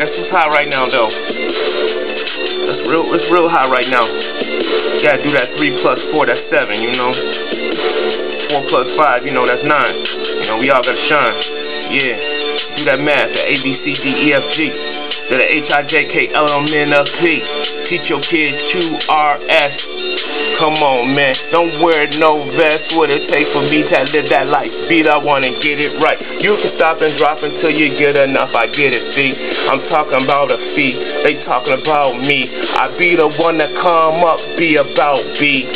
that's what's hot right now, though. It's real hot right now. You gotta do that 3 plus 4, that's 7, you know. 4 plus 5, you know, that's 9. You know, we all gotta shine. Yeah. Do that math, the A, B, C, D, E, F, G. To the H, I, J, K, L, M, N, P. Teach your kids Q, R, S. Come on, man. Don't wear no vest. What it takes for me to live that life. Beat, I wanna get it right. You can stop and drop until you get enough. I get it, see. I'm talking about a fee. They talking about me. I be the one that come up, be about B.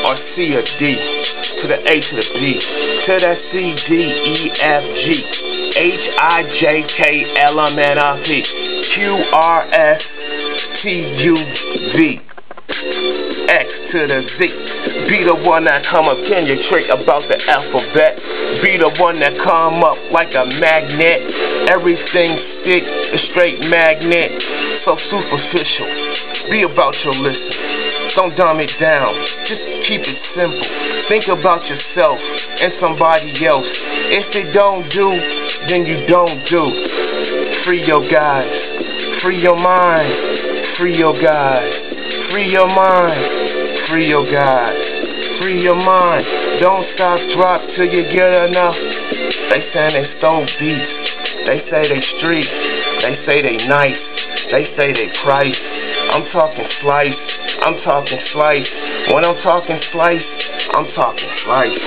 Or C or D. To the A to the B. To that C, D, E, F, G. H, I, J, K, L, M, N, P. Q, R, S, T, U, V. X to the Z. Be the one that come up, penetrate about the alphabet. Be the one that come up like a magnet. Everything stick, a straight magnet. So superficial. Be about your listen. Don't dumb it down. Just keep it simple. Think about yourself and somebody else. If it don't do, then you don't do. Free your guys. Free your mind. Free your guys. Free your mind. Free your guys. Free your mind. Don't stop, drop till you get enough. They say they stole beats. They say they street. They say they nice. They say they price. I'm talking slice. I'm talking slice. When I'm talking slice, I'm talking slice.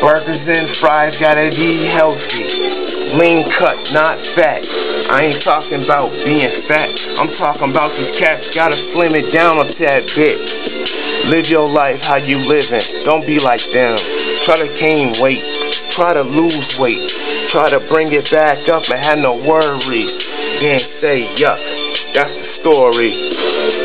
Burgers and fries gotta be healthy. Lean cut, not fat. I ain't talking about being fat. I'm talking about these cats gotta slim it down a tad bit. Live your life how you living. Don't be like them. Try to gain weight. Try to lose weight. Try to bring it back up and have no worries. Then say yuck. That's the story.